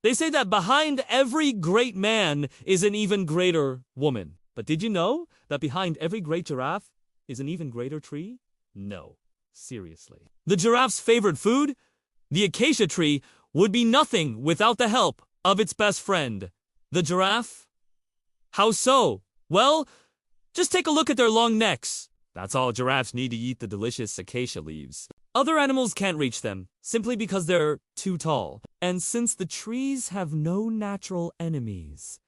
They say that behind every great man is an even greater woman. But did you know that behind every great giraffe is an even greater tree? No, seriously. The giraffe's favorite food? The acacia tree would be nothing without the help of its best friend, the giraffe. How so? Well, just take a look at their long necks. That's all giraffes need to eat the delicious acacia leaves. Other animals can't reach them, simply because they're too tall. And since the trees have no natural enemies,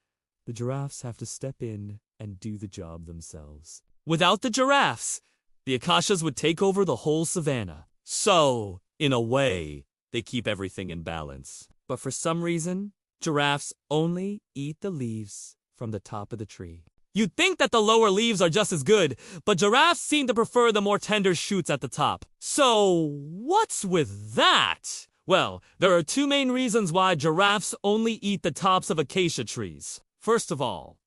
the giraffes have to step in and do the job themselves. Without the giraffes, the acacias would take over the whole savanna. So, in a way, they keep everything in balance. But for some reason, giraffes only eat the leaves from the top of the tree. You'd think that the lower leaves are just as good, but giraffes seem to prefer the more tender shoots at the top. So, what's with that? Well, there are two main reasons why giraffes only eat the tops of acacia trees. First of all,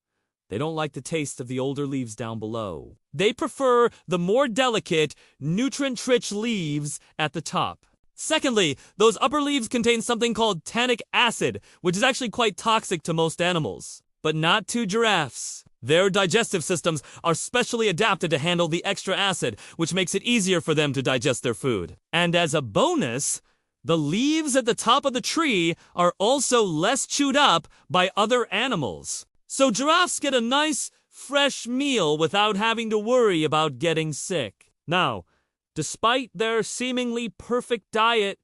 they don't like the taste of the older leaves down below. They prefer the more delicate, nutrient-rich leaves at the top. Secondly, those upper leaves contain something called tannic acid, which is actually quite toxic to most animals. But not to giraffes. Their digestive systems are specially adapted to handle the extra acid, which makes it easier for them to digest their food. And as a bonus, the leaves at the top of the tree are also less chewed up by other animals. So giraffes get a nice, fresh meal without having to worry about getting sick. Now, despite their seemingly perfect diet,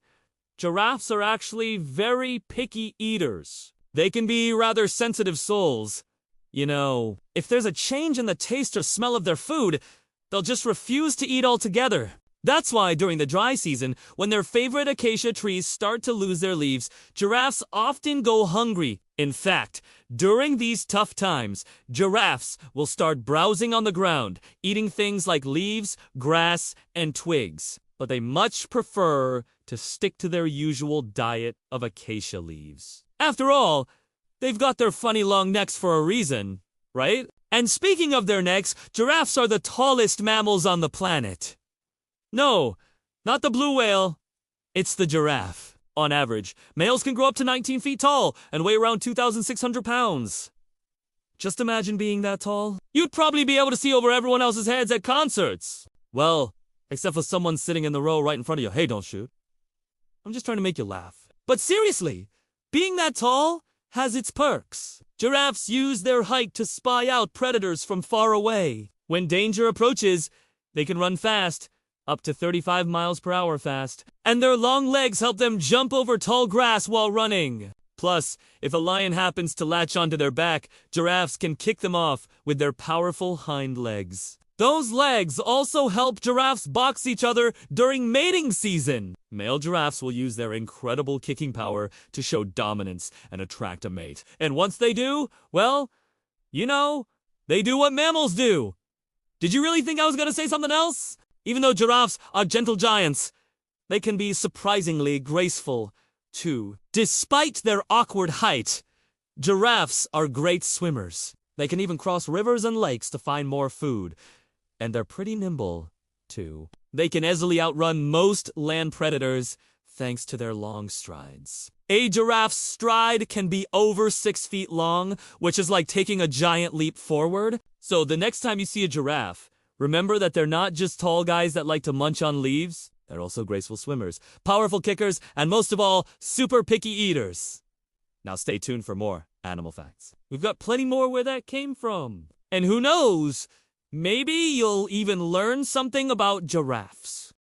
giraffes are actually very picky eaters. They can be rather sensitive souls. You know, if there's a change in the taste or smell of their food, they'll just refuse to eat altogether. That's why during the dry season, when their favorite acacia trees start to lose their leaves, giraffes often go hungry. In fact, during these tough times, giraffes will start browsing on the ground, eating things like leaves, grass, and twigs. But they much prefer to stick to their usual diet of acacia leaves. After all, they've got their funny long necks for a reason, right? And speaking of their necks, giraffes are the tallest mammals on the planet. No, not the blue whale. It's the giraffe. On average, males can grow up to 19 feet tall and weigh around 2,600 pounds. Just imagine being that tall. You'd probably be able to see over everyone else's heads at concerts. Well, except for someone sitting in the row right in front of you. Hey, don't shoot. I'm just trying to make you laugh. But seriously, being that tall has its perks. Giraffes use their height to spy out predators from far away. When danger approaches, they can run fast, up to 35 miles per hour fast, and their long legs help them jump over tall grass while running. Plus, if a lion happens to latch onto their back, giraffes can kick them off with their powerful hind legs. Those legs also help giraffes box each other during mating season. Male giraffes will use their incredible kicking power to show dominance and attract a mate. And once they do, well, you know, they do what mammals do. Did you really think I was going to say something else? Even though giraffes are gentle giants, they can be surprisingly graceful, too. Despite their awkward height, giraffes are great swimmers. They can even cross rivers and lakes to find more food. And they're pretty nimble, too. They can easily outrun most land predators thanks to their long strides. A giraffe's stride can be over 6 feet long, which is like taking a giant leap forward. So the next time you see a giraffe, remember that they're not just tall guys that like to munch on leaves. They're also graceful swimmers, powerful kickers, and most of all, super picky eaters. Now stay tuned for more animal facts. We've got plenty more where that came from. And who knows, maybe you'll even learn something about giraffes.